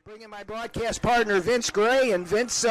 Bringing my broadcast partner, Vince Gray. And Vince,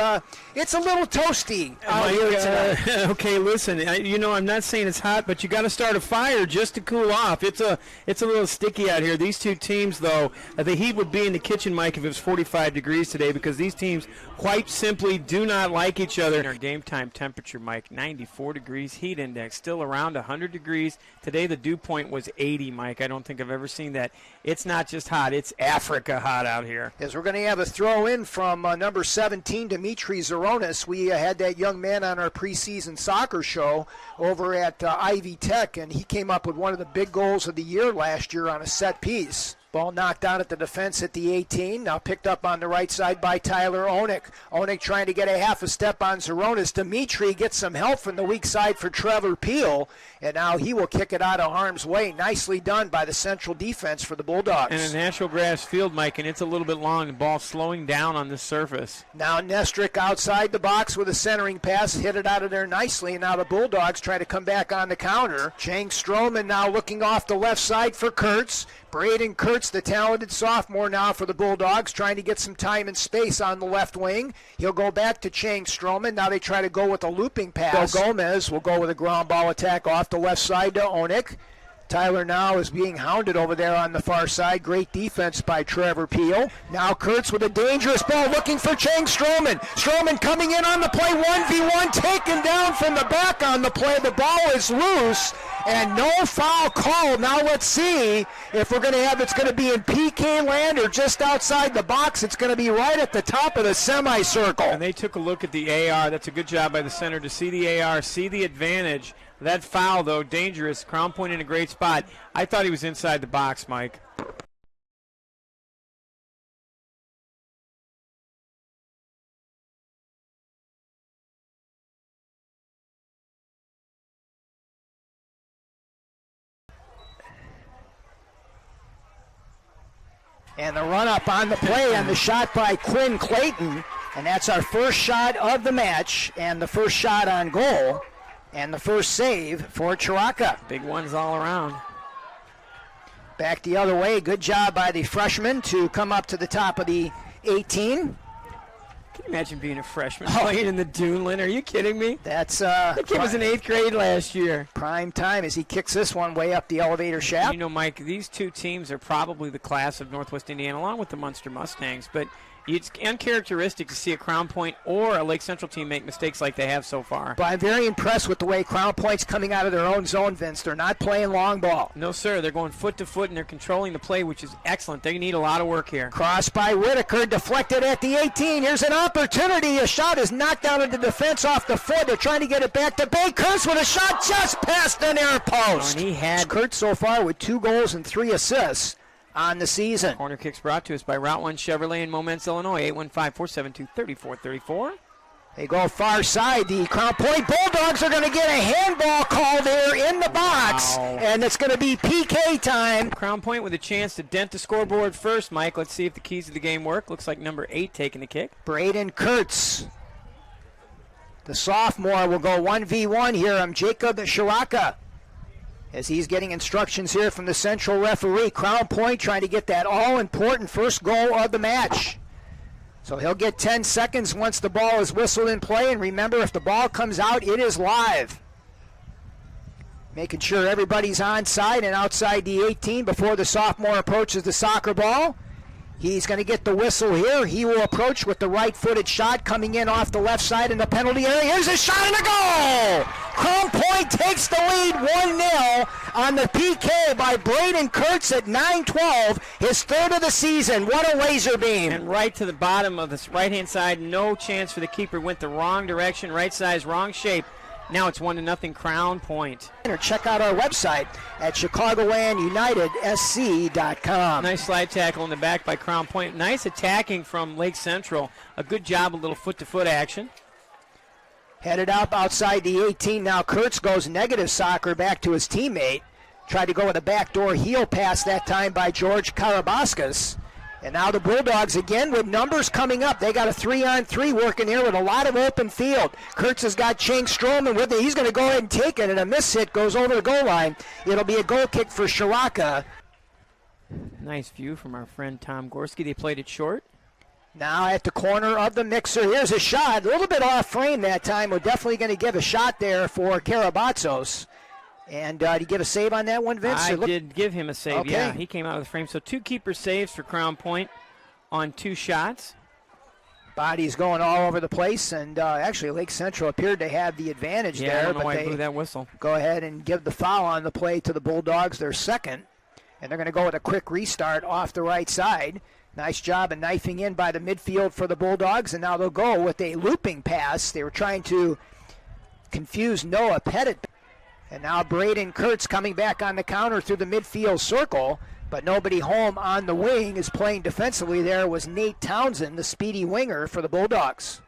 it's a little toasty out here tonight. Okay, listen, I'm not saying it's hot, but you got to start a fire just to cool off. It's a little sticky out here. These two teams, though, the heat would be in the kitchen, Mike, if it was 45 degrees today, because these teams quite simply do not like each other. Our game time temperature, Mike, 94 degrees, heat index still around 100 degrees. Today the dew point was 80, Mike. I don't think I've ever seen that. It's not just hot, it's Africa hot out here. As we're going to have a throw-in from number 17, Dimitri Zoronis. We had that young man on our preseason soccer show over at Ivy Tech, and he came up with one of the big goals of the year last year on a set piece. Ball knocked down at the defense at the 18. Now picked up on the right side by Tyler Onik. Onik trying to get a half a step on Zoronis. Dimitri gets some help from the weak side for Trevor Peel. And now he will kick it out of harm's way. Nicely done by the central defense for the Bulldogs. And a natural grass field, Mike, and it's a little bit long. The ball slowing down on this surface. Now Nestrick outside the box with a centering pass. Hit it out of there nicely. And now the Bulldogs try to come back on the counter. Chang Stroman now looking off the left side for Kurtz. Braden Kurtz, the talented sophomore now for the Bulldogs, trying to get some time and space on the left wing. He'll go back to Chang Stroman. Now they try to go with a looping pass. Gomez will go with a ground ball attack off the left side to Onik. Tyler now is being hounded over there on the far side. Great defense by Trevor Peel. Now Kurtz with a dangerous ball looking for Chang Stroman. Stroman coming in on the play, 1v1, taken down from the back on the play. The ball is loose and no foul called. Now let's see if we're going to have, it's going to be in PK land or just outside the box. It's going to be right at the top of the semicircle. And they took a look at the AR. That's a good job by the center to see the AR, see the advantage. That foul, though, dangerous. Crown Point in a great spot. I thought he was inside the box, Mike. And the run-up on the play on the shot by Quinn Clayton. And that's our first shot of the match and the first shot on goal. And the first save for Chiraka. Big ones all around. Back the other way. Good job by the freshman to come up to the top of the 18. Can you imagine being a freshman playing in the Duneland? Are you kidding me? That's that kid was in 8th grade last year. Prime time as he kicks this one way up the elevator shaft. You know, Mike, these two teams are probably the class of Northwest Indiana, along with the Munster Mustangs. But it's uncharacteristic to see a Crown Point or a Lake Central team make mistakes like they have so far. But I'm very impressed with the way Crown Point's coming out of their own zone, Vince. They're not playing long ball. No, sir. They're going foot to foot, and they're controlling the play, which is excellent. They need a lot of work here. Cross by Whitaker, deflected at the 18. Here's an opportunity. A shot is knocked down into defense off the foot. They're trying to get it back to Bay. Kurtz with a shot just past the near post. And he had Kurtz so far with 2 goals and 3 assists on the season. Corner kicks brought to us by Route 1 Chevrolet in Momence, Illinois, 815-472-3434. They go far side. The Crown Point Bulldogs are going to get a handball call there in the box, and it's going to be PK time. Crown Point with a chance to dent the scoreboard first, Mike. Let's see if the keys of the game work. Looks like number 8 taking the kick. Braden Kurtz, the sophomore, will go 1v1 here. I'm Jacob Shiraka, as he's getting instructions here from the central referee. Crown Point trying to get that all-important first goal of the match. So he'll get 10 seconds once the ball is whistled in play. And remember, if the ball comes out, it is live. Making sure everybody's onside and outside the 18 before the sophomore approaches the soccer ball. He's going to get the whistle here. He will approach with the right-footed shot coming in off the left side in the penalty area. Here's a shot and a goal! Crown Point takes the lead 1-0 on the PK by Braden Kurtz at 9-12, his 3rd of the season. What a laser beam. And right to the bottom of this right-hand side, no chance for the keeper. Went the wrong direction, right size, wrong shape. Now it's 1-0 Crown Point. Check out our website at ChicagolandUnitedSC.com. Nice slide tackle in the back by Crown Point. Nice attacking from Lake Central. A good job, a little foot-to-foot action. Headed up outside the 18. Now Kurtz goes negative soccer back to his teammate. Tried to go with a backdoor heel pass that time by George Karabaskas. And now the Bulldogs again with numbers coming up. They got a 3-on-3 working here with a lot of open field. Kurtz has got Chang Stroman with it. He's going to go ahead and take it, and a miss hit goes over the goal line. It'll be a goal kick for Shiraka. Nice view from our friend Tom Gorski. They played it short. Now at the corner of the mixer, here's a shot. A little bit off frame that time. We're definitely going to give a shot there for Karabatsos. And did you get a save on that one, Vince? I did give him a save, okay. Yeah. He came out of the frame. So 2 keeper saves for Crown Point on 2 shots. Body's going all over the place, and actually Lake Central appeared to have the advantage there. I don't know but why they I blew that whistle. go ahead and give the foul on the play to the Bulldogs, their second. And they're going to go with a quick restart off the right side. Nice job of knifing in by the midfield for the Bulldogs, and now they'll go with a looping pass. They were trying to confuse Noah Pettit. And now Braden Kurtz coming back on the counter through the midfield circle, but nobody home on the wing. Is playing defensively there was Nate Townsend, the speedy winger for the Bulldogs.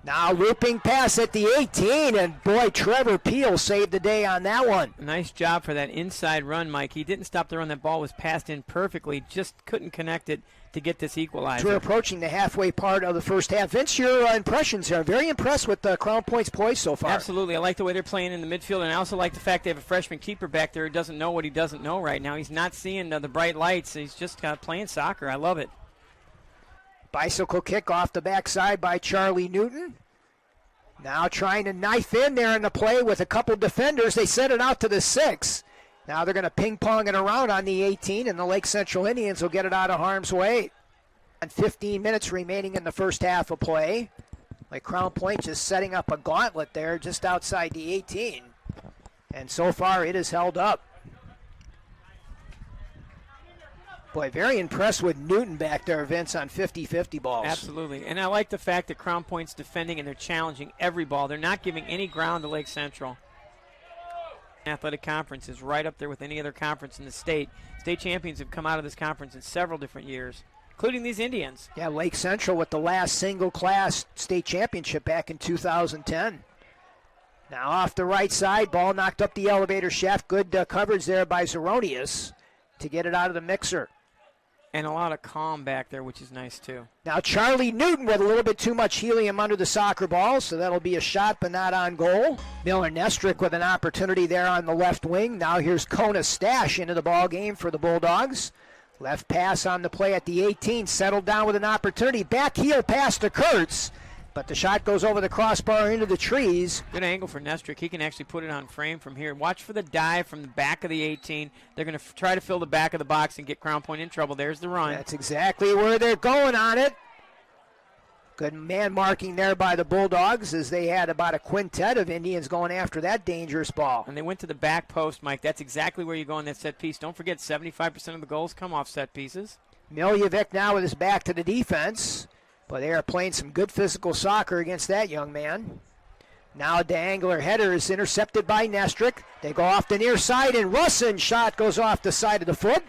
Now looping pass at the 18, and boy, Trevor Peel saved the day on that one. Nice job for that inside run, Mike. He didn't stop the run. That ball was passed in perfectly. Just couldn't connect it to get this equalizer. We're approaching the halfway part of the first half. Vince, your impressions here. I'm very impressed with Crown Point's poise so far. Absolutely. I like the way they're playing in the midfield, and I also like the fact they have a freshman keeper back there who doesn't know what he doesn't know right now. He's not seeing the bright lights. He's just playing soccer. I love it. Bicycle kick off the backside by Charlie Newton. Now trying to knife in there in the play with a couple defenders. They send it out to the 6. Now they're going to ping-pong it around on the 18, and the Lake Central Indians will get it out of harm's way. And 15 minutes remaining in the first half of play. Like Crown Point just setting up a gauntlet there just outside the 18. And so far it is held up. Boy, very impressed with Newton back there, Vince, on 50-50 balls. Absolutely. And I like the fact that Crown Point's defending and they're challenging every ball. They're not giving any ground to Lake Central. Athletic Conference is right up there with any other conference in the state. State champions have come out of this conference in several different years, including these Indians. Yeah, Lake Central with the last single-class state championship back in 2010. Now off the right side, ball knocked up the elevator shaft. Good coverage there by Zeronius to get it out of the mixer. And a lot of calm back there, which is nice, too. Now Charlie Newton with a little bit too much helium under the soccer ball, so that'll be a shot, but not on goal. Miller Nestrick with an opportunity there on the left wing. Now here's Kona Stash into the ball game for the Bulldogs. Left pass on the play at the 18, settled down with an opportunity. Back heel pass to Kurtz, but the shot goes over the crossbar into the trees. Good angle for Nestrick. He can actually put it on frame from here. Watch for the dive from the back of the 18. They're going to try to fill the back of the box and get Crown Point in trouble. There's the run. That's exactly where they're going on it. Good man marking there by the Bulldogs as they had about a quintet of Indians going after that dangerous ball. And they went to the back post, Mike. That's exactly where you go on that set piece. Don't forget, 75% of the goals come off set pieces. Miljevic now with his back to the defense. But they are playing some good physical soccer against that young man. Now the angular header is intercepted by Nestrick. They go off the near side, and Russin's shot goes off the side of the foot.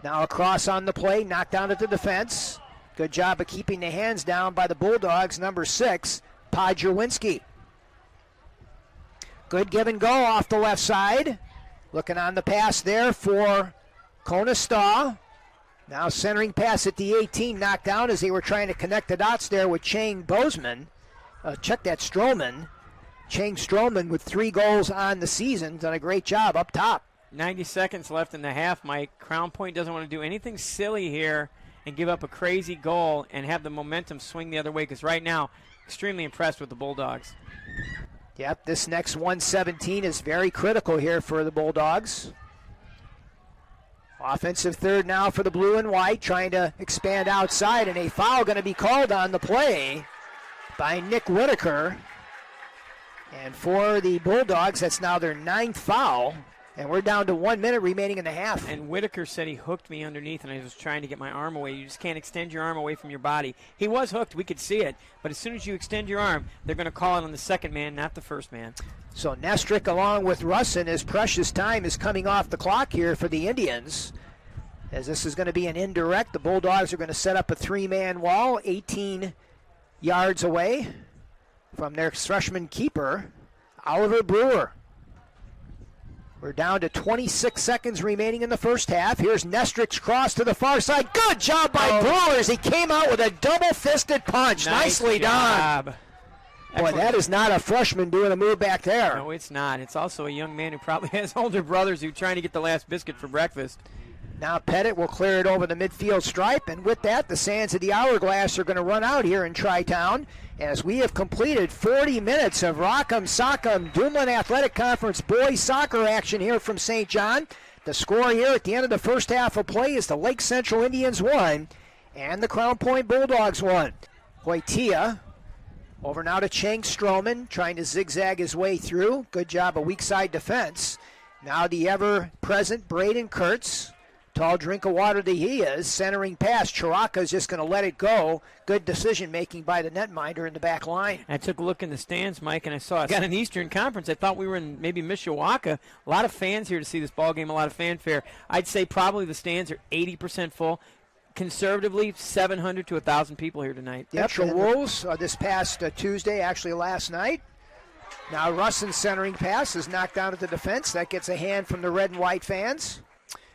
Now across on the play, knocked down at the defense. Good job of keeping the hands down by the Bulldogs, number 6, Podjawinski. Good give and go off the left side. Looking on the pass there for Konestaw. Now centering pass at the 18, knocked down as they were trying to connect the dots there with Chang Bozeman. Check that, Stroman. Chang Stroman with 3 goals on the season. Done a great job up top. 90 seconds left in the half, Mike. Crown Point doesn't want to do anything silly here and give up a crazy goal and have the momentum swing the other way, because right now, extremely impressed with the Bulldogs. Yep, this next 117 is very critical here for the Bulldogs. Offensive third now for the blue and white, trying to expand outside, and a foul going to be called on the play by Nick Whitaker. And for the Bulldogs, that's now their 9th foul, and we're down to 1 minute remaining in the half. And Whitaker said he hooked me underneath, and I was trying to get my arm away. You just can't extend your arm away from your body. He was hooked. We could see it. But as soon as you extend your arm, they're going to call it on the second man, not the first man. So Nestrick along with Russin, as precious time is coming off the clock here for the Indians. As this is going to be an indirect, the Bulldogs are going to set up a 3-man wall 18 yards away from their freshman keeper, Oliver Brewer. We're down to 26 seconds remaining in the first half. Here's Nestrick's cross to the far side. Good job by Brewers. He came out with a double-fisted punch. Nicely done. Boy, that is not a freshman doing a move back there. No, it's not. It's also a young man who probably has older brothers who are trying to get the last biscuit for breakfast. Now Pettit will clear it over the midfield stripe, and with that, the Sands of the Hourglass are going to run out here in Tri-Town as we have completed 40 minutes of Rock'em Sock'em Duneland Athletic Conference boys soccer action here from St. John. The score here at the end of the first half of play is the Lake Central Indians 1 and the Crown Point Bulldogs 1. Hoitia over now to Chang Stroman, trying to zigzag his way through. Good job of weak side defense. Now the ever-present Braden Kurtz. Tall drink of water that he is. Centering pass. Chiraka is just going to let it go. Good decision-making by the netminder in the back line. I took a look in the stands, Mike, and I saw it. Got an Eastern Conference. I thought we were in maybe Mishawaka. A lot of fans here to see this ball game, a lot of fanfare. I'd say probably the stands are 80% full. Conservatively, 700 to 1,000 people here tonight. Yep, the Wolves this past Tuesday, actually last night. Now Russin centering pass is knocked down at the defense. That gets a hand from the red and white fans.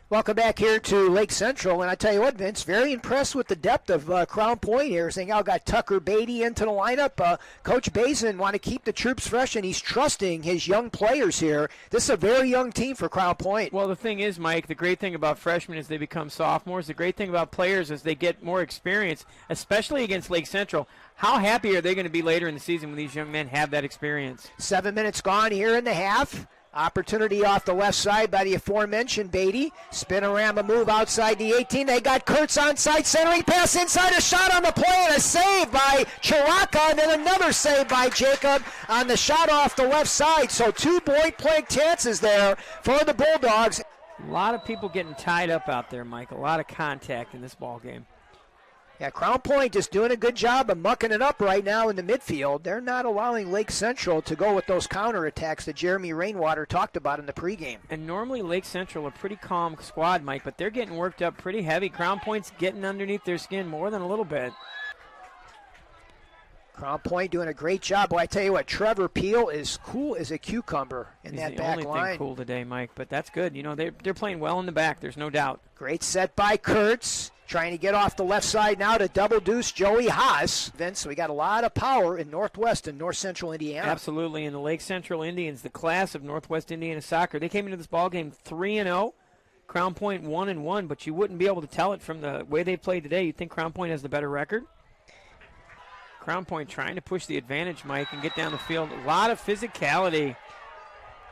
Welcome back here to Lake Central, and I tell you what, Vince, very impressed with the depth of Crown Point here. Saying, got Tucker Beatty into the lineup. Coach Bazin want to keep the troops fresh, and he's trusting his young players here. This is a very young team for Crown Point. Well, the thing is, Mike, the great thing about freshmen is they become sophomores. The great thing about players is they get more experience, especially against Lake Central. How happy are they going to be later in the season when these young men have that experience? 7 minutes gone here in the half. Opportunity off the left side by the aforementioned Beatty. Spinorama move outside the 18. They got Kurtz onside, centering pass inside, a shot on the play, and a save by Chiraka, and then another save by Jacob on the shot off the left side. So 2 point blank chances there for the Bulldogs. A lot of people getting tied up out there, Mike. A lot of contact in this ball game. Yeah, Crown Point just doing a good job of mucking it up right now in the midfield. They're not allowing Lake Central to go with those counterattacks that Jeremy Rainwater talked about in the pregame. And normally Lake Central a pretty calm squad, Mike, but they're getting worked up pretty heavy. Crown Point's getting underneath their skin more than a little bit. Crown Point doing a great job. Boy, I tell you what, Trevor Peel is cool as a cucumber in that back line. He's the only thing cool today, Mike, but that's good. You know, they're playing well in the back. There's no doubt. Great set by Kurtz. Trying to get off the left side now to double deuce Joey Haas. Vince, we got a lot of power in Northwest and North Central Indiana. Absolutely, and the Lake Central Indians, the class of Northwest Indiana soccer, they came into this ball game 3-0. Crown Point 1-1, but you wouldn't be able to tell it from the way they played today. You'd think Crown Point has the better record. Crown Point trying to push the advantage, Mike, and get down the field. A lot of physicality.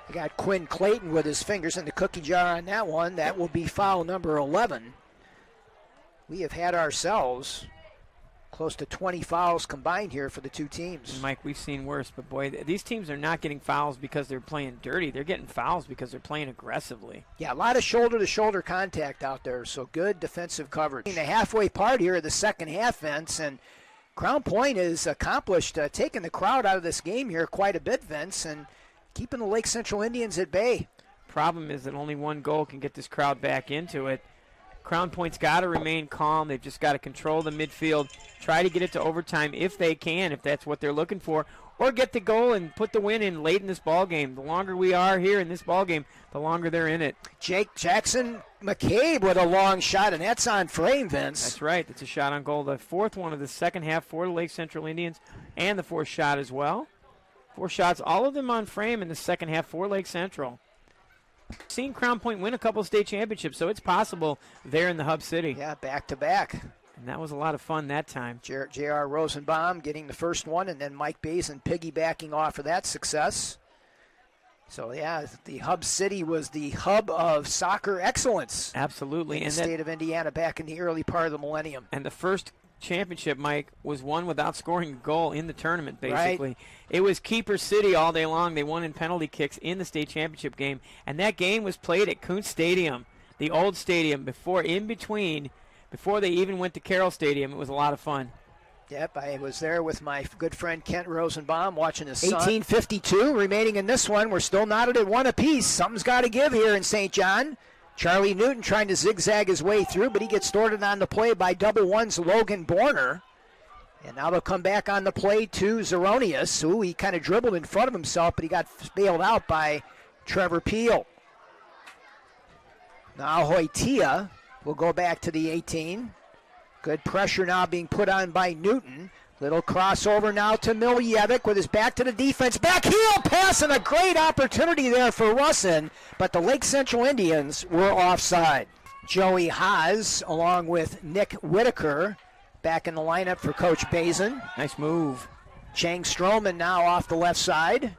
We got Quinn Clayton with his fingers in the cookie jar on that one. That will be foul number 11. We have had ourselves close to 20 fouls combined here for the two teams. Mike, we've seen worse, but boy, these teams are not getting fouls because they're playing dirty. They're getting fouls because they're playing aggressively. Yeah, a lot of shoulder-to-shoulder contact out there, so good defensive coverage. In the halfway part here of the second half, Vince, and Crown Point has accomplished taking the crowd out of this game here quite a bit, Vince, and keeping the Lake Central Indians at bay. Problem is that only one goal can get this crowd back into it. Crown Point's got to remain calm. They've just got to control the midfield, try to get it to overtime if they can, if that's what they're looking for, or get the goal and put the win in late in this ball game. The longer we are here in this ball game, the longer they're in it. Jake Jackson McCabe with a long shot, and that's on frame, Vince. That's right. It's a shot on goal. The fourth one of the second half for the Lake Central Indians, and the fourth shot as well. 4 shots, all of them on frame in the second half for Lake Central. Seen Crown Point win a couple state championships, so it's possible there in the hub city. Yeah, back-to-back. And that was a lot of fun that time. J.R. Rosenbaum getting the first one, and then Mike Bazin piggybacking off of that success. So, yeah, the hub city was the hub of soccer excellence. Absolutely. In the state of Indiana back in the early part of the millennium. And the first championship, Mike, was won without scoring a goal in the tournament, basically. Right. It was Keeper City all day long. They won in penalty kicks in the state championship game. And that game was played at Kuntz Stadium, the old stadium, before they even went to Carroll Stadium. It was a lot of fun. Yep, I was there with my good friend Kent Rosenbaum watching his son. 18:52 remaining in this one. We're still knotted at 1 apiece. Something's got to give here in St. John. Charlie Newton trying to zigzag his way through, but he gets started on the play by double one's Logan Borner. And now they'll come back on the play to Zeronius, who he kind of dribbled in front of himself, but he got bailed out by Trevor Peel. Now Hoitia will go back to the 18. Good pressure now being put on by Newton. Little crossover now to Miljevic with his back to the defense. Back heel pass and a great opportunity there for RSN, but the Lake Central Indians were offside. Joey Haas along with Nick Whitaker back in the lineup for Coach Bazin. Nice move. Chang Stroman now off the left side.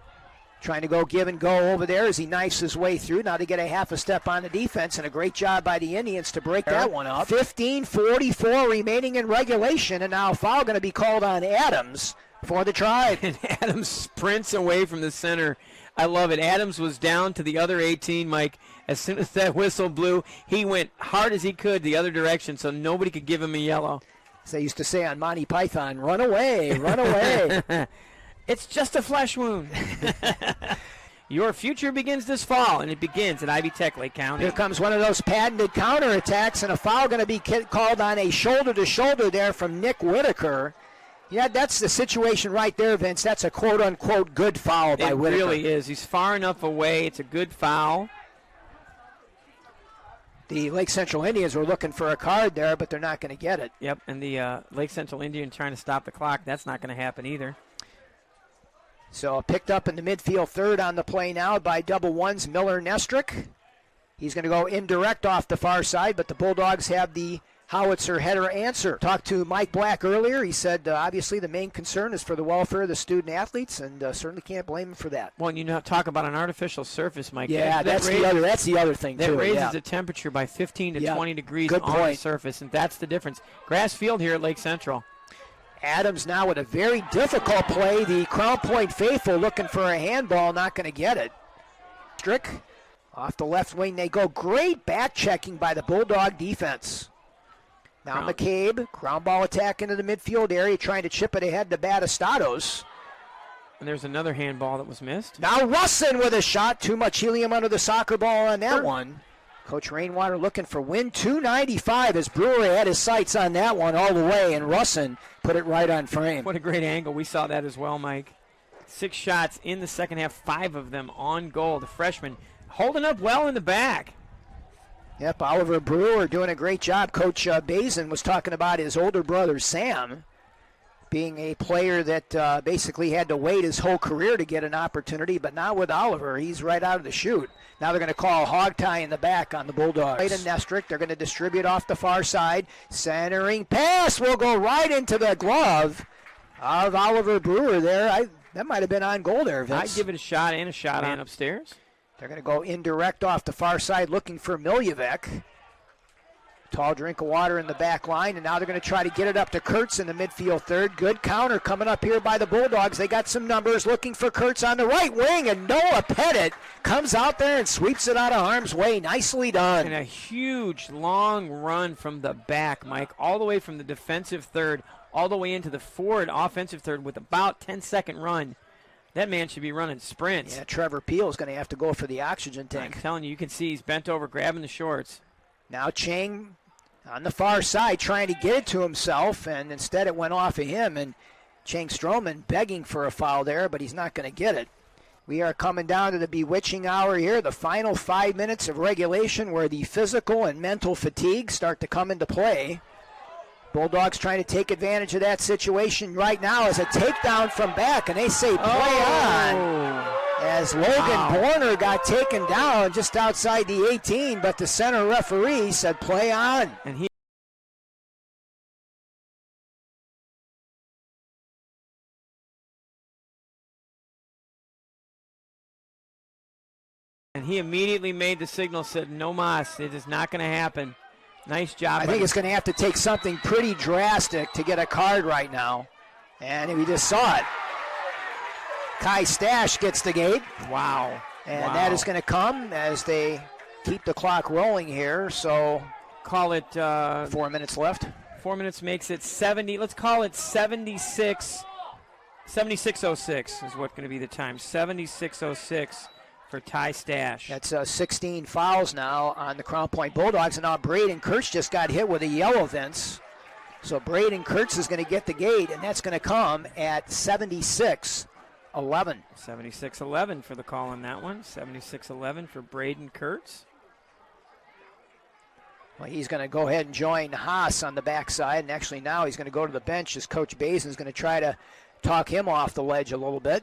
Trying to go give and go over there as he knifes his way through. Now to get a half a step on the defense, and a great job by the Indians to break that one up. 15:44 remaining in regulation, and now a foul going to be called on Adams for the Tribe. And Adams sprints away from the center. I love it. Adams was down to the other 18, Mike. As soon as that whistle blew, he went hard as he could the other direction so nobody could give him a yellow. As they used to say on Monty Python, run away, run away. It's just a flesh wound. Your future begins this fall, and it begins at Ivy Tech, Lake County. Here comes one of those patented counterattacks, and a foul going to be called on a shoulder-to-shoulder there from Nick Whitaker. Yeah, that's the situation right there, Vince. That's a quote-unquote good foul by Whitaker. It really is. He's far enough away. It's a good foul. The Lake Central Indians were looking for a card there, but they're not going to get it. Yep, and the Lake Central Indians trying to stop the clock. That's not going to happen either. So picked up in the midfield third on the play now by double ones, Miller Nestrick. He's going to go indirect off the far side, but the Bulldogs have the howitzer header answer. Talked to Mike Black earlier. He said obviously the main concern is for the welfare of the student athletes, and certainly can't blame him for that. Well, you know, talk about an artificial surface, Mike. Yeah, that's the other thing too. That raises yeah. the temperature by 15 to 20 degrees Good on point. the surface, and that's the difference. Grass field here at Lake Central. Adams now with a very difficult play. The Crown Point faithful looking for a handball, not going to get it. Strick off the left wing they go. Great back checking by the Bulldog defense. Now McCabe, ground ball attack into the midfield area, trying to chip it ahead to Batistados. And there's another handball that was missed. Now Russin with a shot. Too much helium under the soccer ball on that one. Coach Rainwater looking for win 295 as Brewer had his sights on that one all the way, and Russin put it right on frame. What a great angle. We saw that as well, Mike. 6 shots in the second half, 5 of them on goal. The freshman holding up well in the back. Yep, Oliver Brewer doing a great job. Coach Bazin was talking about his older brother, Sam, being a player that basically had to wait his whole career to get an opportunity, but now with Oliver, he's right out of the chute. Now they're going to call hog tie in the back on the Bulldogs. Right in Nestrick, they're going to distribute off the far side. Centering pass will go right into the glove of Oliver Brewer there. That might have been on goal there, Vince. I'd give it a shot and a shot on upstairs. They're going to go indirect off the far side looking for Miljevic. Tall drink of water in the back line, and now they're going to try to get it up to Kurtz in the midfield third. Good counter coming up here by the Bulldogs. They got some numbers looking for Kurtz on the right wing, and Noah Pettit comes out there and sweeps it out of harm's way. Nicely done. And a huge, long run from the back, Mike, all the way from the defensive third, all the way into the forward offensive third with about 10-second run. That man should be running sprints. Yeah, Trevor Peel is going to have to go for the oxygen tank. I'm telling you, you can see he's bent over grabbing the shorts. Now Chang on the far side trying to get it to himself, and instead it went off of him, and Chang Stroman begging for a foul there, but he's not going to get it. We are coming down to the bewitching hour here, the final 5 minutes of regulation where the physical and mental fatigue start to come into play. Bulldogs trying to take advantage of that situation right now as a takedown from back, and they say play on. As Logan Borner got taken down just outside the 18, but the center referee said play on. And he immediately made the signal, said no mas, it is not going to happen. Nice job. I think it's going to have to take something pretty drastic to get a card right now. And we just saw it. Kai Stash gets the gate. Wow. And that is going to come as they keep the clock rolling here. So call it 4 minutes left. 4 minutes makes it 70. Let's call it 76. 76:06 is what's going to be the time. 76:06 for Ty Stash. That's 16 fouls now on the Crown Point Bulldogs. And now Braden Kurtz just got hit with a yellow, Vince. So Braden Kurtz is going to get the gate, and that's going to come at 76-11. 76-11 for the call on that one. 76-11 for Braden Kurtz. Well, he's going to go ahead and join Haas on the backside, and actually now he's going to go to the bench as Coach Bazin is going to try to talk him off the ledge a little bit.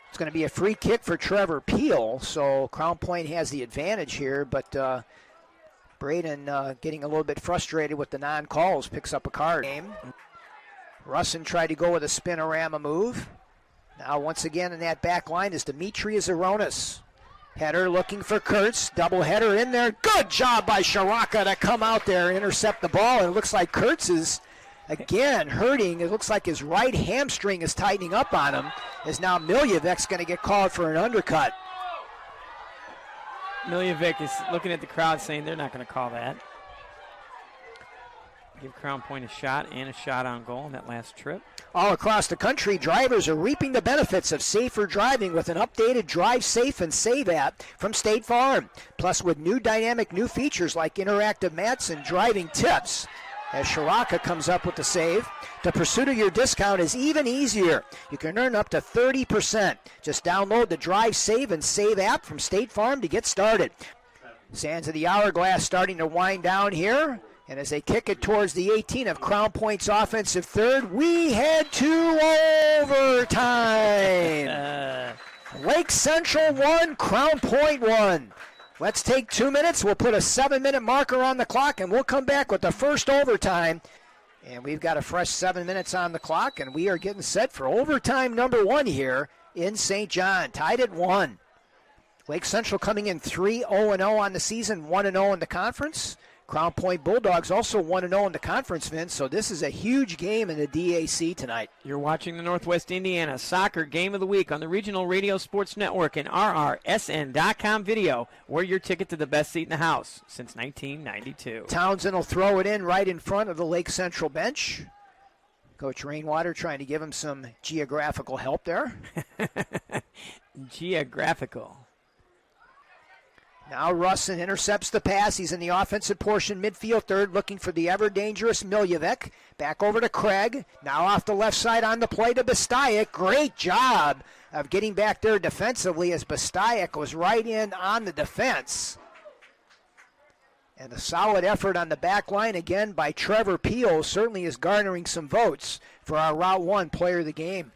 It's going to be a free kick for Trevor Peel, so Crown Point has the advantage here, but Braden getting a little bit frustrated with the non-calls, picks up a card. Russin tried to go with a spinorama move. Now once again in that back line is Demetrius Aronis. Header looking for Kurtz. Double header in there. Good job by Shiraka to come out there and intercept the ball. And it looks like Kurtz is again hurting. It looks like his right hamstring is tightening up on him. As now Miljevic's going to get called for an undercut. Miljevic is looking at the crowd saying they're not going to call that. Give Crown Point a shot and a shot on goal in that last trip. All across the country, drivers are reaping the benefits of safer driving with an updated Drive Safe and Save app from State Farm. Plus with new features like interactive maps and driving tips. As Shiraka comes up with the save, the pursuit of your discount is even easier. You can earn up to 30%. Just download the Drive Save and Save app from State Farm to get started. Sands of the hourglass starting to wind down here. And as they kick it towards the 18 of Crown Point's offensive third, we head to overtime. Lake Central 1, Crown Point 1. Let's take 2 minutes. We'll put a 7-minute marker on the clock, and we'll come back with the first overtime. And we've got a fresh 7 minutes on the clock, and we are getting set for overtime number 1 here in St. John, tied at 1. Lake Central coming in 3-0-0 on the season, 1-0 in the conference. Crown Point Bulldogs also 1-0 in the conference, Vince, so this is a huge game in the DAC tonight. You're watching the Northwest Indiana Soccer Game of the Week on the Regional Radio Sports Network and RRSN.com video. We're your ticket to the best seat in the house since 1992. Townsend will throw it in right in front of the Lake Central bench. Coach Rainwater trying to give him some geographical help there. Geographical. Now Russin intercepts the pass. He's in the offensive portion, midfield third, looking for the ever-dangerous Miljevic. Back over to Craig. Now off the left side on the play to Bastajic. Great job of getting back there defensively as Bastajic was right in on the defense. And a solid effort on the back line again by Trevor Peel certainly is garnering some votes for our Route 1 player of the game.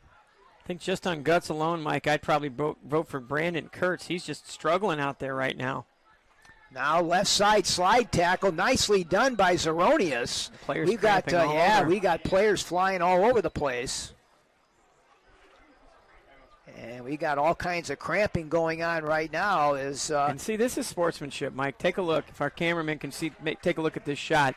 I think just on guts alone, Mike, I'd probably vote for Brandon Kurtz. He's just struggling out there right now. Now left side slide tackle, nicely done by Zeronius. We got players flying all over the place. And we got all kinds of cramping going on right now. And see, this is sportsmanship, Mike. Take a look. If our cameraman can see, take a look at this shot.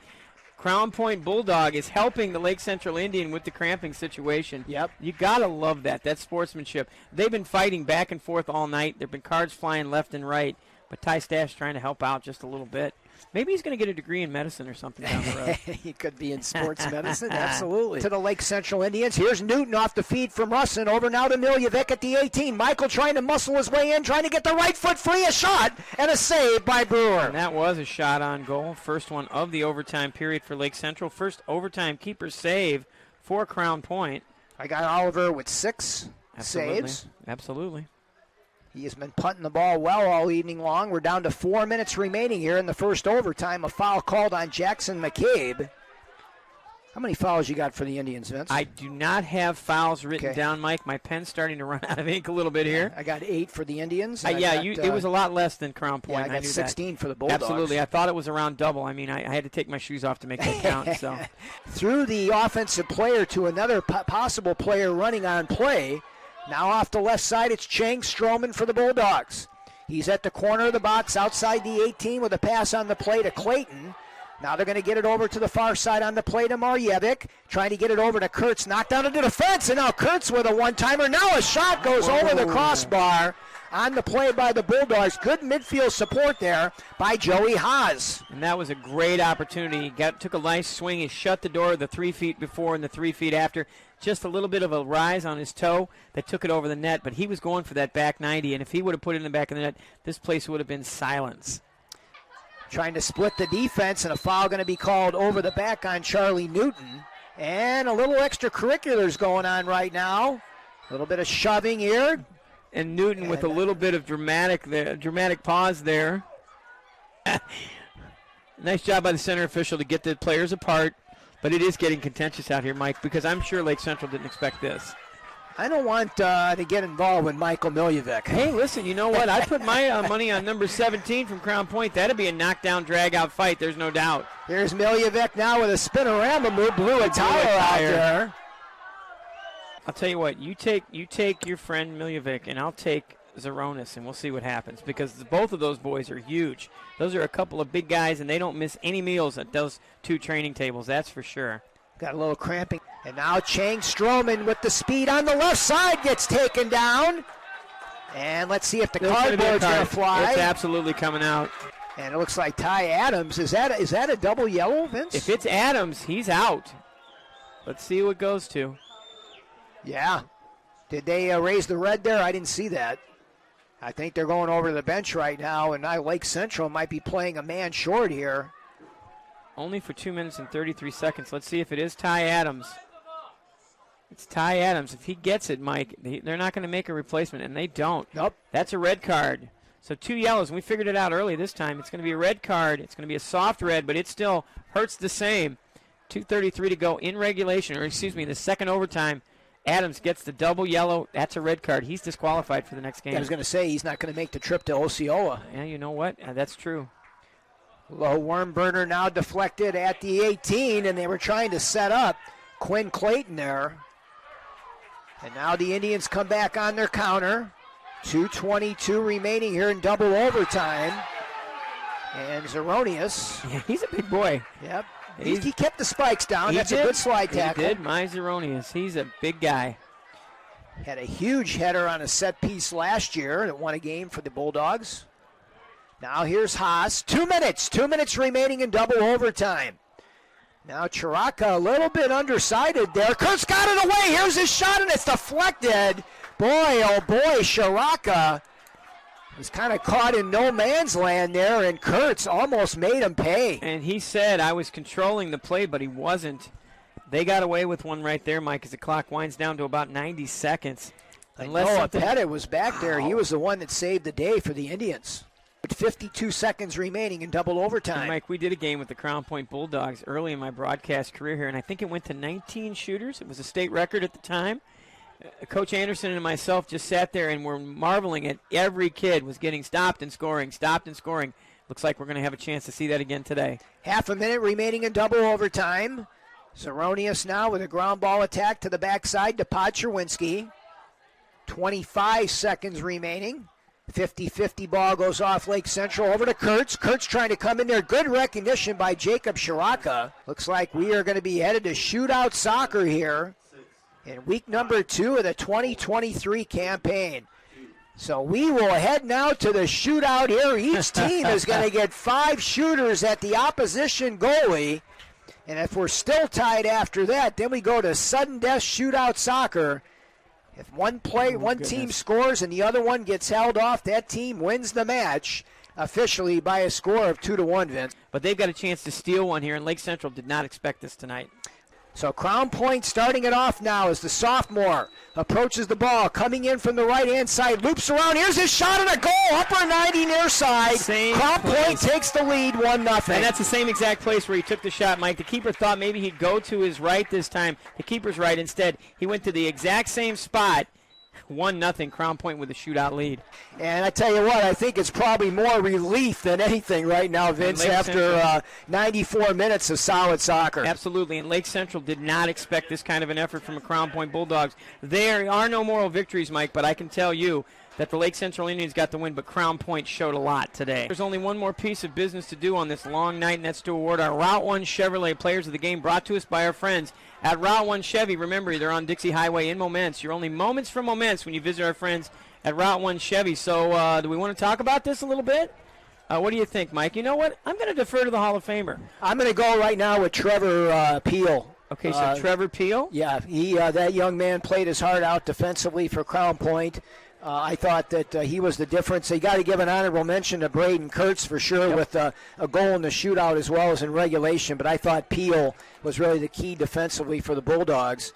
Crown Point Bulldog is helping the Lake Central Indian with the cramping situation. Yep. You got to love that. That's sportsmanship. They've been fighting back and forth all night. There have been cards flying left and right. But Ty Staff's trying to help out just a little bit. Maybe he's going to get a degree in medicine or something down the road. He could be in sports medicine, absolutely. To the Lake Central Indians. Here's Newton off the feed from Russin. Over now to Miljevic at the 18. Michael trying to muscle his way in, trying to get the right foot free. A shot and a save by Brewer. And that was a shot on goal. First one of the overtime period for Lake Central. First overtime keeper save for Crown Point. I got Oliver with 6 saves. Absolutely. He has been punting the ball well all evening long. We're down to 4 minutes remaining here in the first overtime. A foul called on Jackson McCabe. How many fouls you got for the Indians, Vince? I do not have fouls written down, Mike. My pen's starting to run out of ink a little bit here. I got 8 for the Indians. It was a lot less than Crown Point. Yeah, I got 16 for the Bulldogs. Absolutely. I thought it was around double. I mean, I had to take my shoes off to make that count. So through the offensive player to another possible player running on play. Now off the left side, it's Chang Stroman for the Bulldogs. He's at the corner of the box outside the 18 with a pass on the play to Clayton. Now they're going to get it over to the far side on the play to Marjevic. Trying to get it over to Kurtz. Knocked down into the fence, and now Kurtz with a one-timer. Now a shot goes over the crossbar on the play by the Bulldogs. Good midfield support there by Joey Haas. And that was a great opportunity. He took a nice swing. He shut the door the 3 feet before and the 3 feet after. Just a little bit of a rise on his toe that took it over the net, but he was going for that back 90, and if he would have put it in the back of the net, this place would have been silence. Trying to split the defense, and a foul going to be called over the back on Charlie Newton. And a little extracurriculars going on right now. A little bit of shoving here. And Newton with a little bit of dramatic pause there. Nice job by the center official to get the players apart, but it is getting contentious out here, Mike, because I'm sure Lake Central didn't expect this. I don't want to get involved with Michael Miljevic. Hey, listen, you know what? I put my money on number 17 from Crown Point. That'd be a knockdown, drag-out fight, there's no doubt. Here's Miljevic now with a spinorama move, blew a tire out there. I'll tell you what, you take your friend Miljevic, and I'll take Zeronis, and we'll see what happens, because both of those boys are huge. Those are a couple of big guys, and they don't miss any meals at those two training tables, that's for sure. Got a little cramping. And now Chang Stroman with the speed on the left side gets taken down. And let's see if the cardboard's going to fly. It's absolutely coming out. And it looks like Ty Adams. Is that a double yellow, Vince? If it's Adams, he's out. Let's see what goes to. Yeah. Did they raise the red there? I didn't see that. I think they're going over to the bench right now, and now Lake Central might be playing a man short here. Only for 2 minutes and 33 seconds. Let's see if it is Ty Adams. It's Ty Adams. If he gets it, Mike, they're not going to make a replacement, and they don't. Nope. That's a red card. So 2 yellows, and we figured it out early this time. It's going to be a red card. It's going to be a soft red, but it still hurts the same. 2:33 to go in regulation, or excuse me, the second overtime. Adams gets the double yellow. That's a red card. He's disqualified for the next game. I was going to say he's not going to make the trip to Osceola. Yeah, you know what? That's true. Low worm burner now deflected at the 18, and they were trying to set up Quinn Clayton there. And now the Indians come back on their counter. 2:22 remaining here in double overtime. And Zeronius. Yeah, he's a big boy. Yep. He kept the spikes down. That's a good slide tackle. He did. My Zeronius. He's a big guy. Had a huge header on a set piece last year that won a game for the Bulldogs. Now here's Haas. 2 minutes. 2 minutes remaining in double overtime. Now Chiraka a little bit undersided there. Kurtz got it away. Here's his shot, and it's deflected. Boy, oh boy, Chiraka was kind of caught in no man's land there, and Kurtz almost made him pay. And he said, I was controlling the play, but he wasn't. They got away with one right there, Mike, as the clock winds down to about 90 seconds. Noah Pettit was back there. He was the one that saved the day for the Indians. 52 seconds remaining in double overtime. And Mike, we did a game with the Crown Point Bulldogs early in my broadcast career here, and I think it went to 19 shooters. It was a state record at the time. Coach Anderson and myself just sat there and were marveling at every kid was getting stopped and scoring. Looks like we're going to have a chance to see that again today. Half a minute remaining in double overtime. Zeronius now with a ground ball attack to the backside to Podcherwinski. 25 seconds remaining. 50-50 ball goes off Lake Central over to Kurtz. Kurtz trying to come in there. Good recognition by Jacob Chiraka. Looks like we are going to be headed to shootout soccer here in week number 2 of the 2023 campaign. So we will head now to the shootout here. Each team is going to get 5 shooters at the opposition goalie. And if we're still tied after that, then we go to sudden death shootout soccer. If one team scores and the other one gets held off, that team wins the match officially by a score of 2-1, Vince. But they've got a chance to steal one here, and Lake Central did not expect this tonight. So Crown Point starting it off now as the sophomore approaches the ball, coming in from the right-hand side, loops around. Here's his shot and a goal, upper 90 near side. Crown Point takes the lead 1-0. And that's the same exact place where he took the shot, Mike. The keeper thought maybe he'd go to his right this time. The keeper's right. Instead, he went to the exact same spot. 1-0, Crown Point with a shootout lead. And I tell you what, I think it's probably more relief than anything right now, Vince, after 94 minutes of solid soccer. Absolutely, and Lake Central did not expect this kind of an effort from a Crown Point Bulldogs. There are no moral victories, Mike, but I can tell you that the Lake Central Indians got the win, but Crown Point showed a lot today. There's only one more piece of business to do on this long night, and that's to award our Route 1 Chevrolet Players of the Game, brought to us by our friends at Route 1 Chevy. Remember, they're on Dixie Highway in Momence. You're only moments from Momence when you visit our friends at Route 1 Chevy. So do we want to talk about this a little bit? What do you think, Mike? You know what? I'm going to defer to the Hall of Famer. I'm going to go right now with Trevor Peel. Okay, so Trevor Peel? Yeah, that young man played his heart out defensively for Crown Point. I thought that he was the difference. You got to give an honorable mention to Braden Kurtz for sure, with a goal in the shootout as well as in regulation. But I thought Peel was really the key defensively for the Bulldogs.